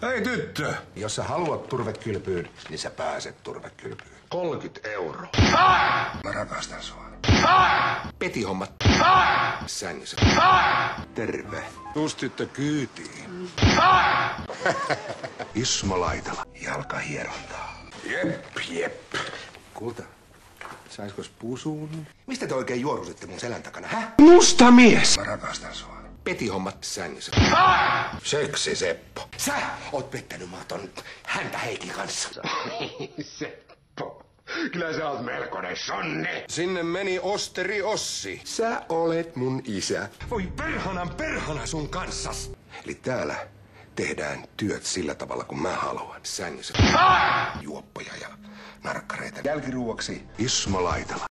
Hei tyttö! Jos sä haluat turvekylpyyn, niin sä pääset turvekylpyyn. 30 euroa. Mä rakastan sua. Petihommat. Sängyssä. Terve. Tuus tyttö kyytiin. Ismo Laitala. Jalkahierontaa. Jep. Kulta, saiskos pusuun? Mistä te oikein juorusitte mun selän takana, hä? Musta mies! Mä rakastan sua. Petihommat sängyssä. Seksi Seppo. Sä oot pettänyt maaton häntä Heikin kanssa. Seppo. Kyllä sä oot melkoinen sonne. Sinne meni Osteri Ossi. Sä olet mun isä. Voi perhana sun kanssas. Eli täällä tehdään työt sillä tavalla, kun mä haluan. Sängyssä. Juoppoja ja narkkareita. Jälkiruoksi Ismo Laitala.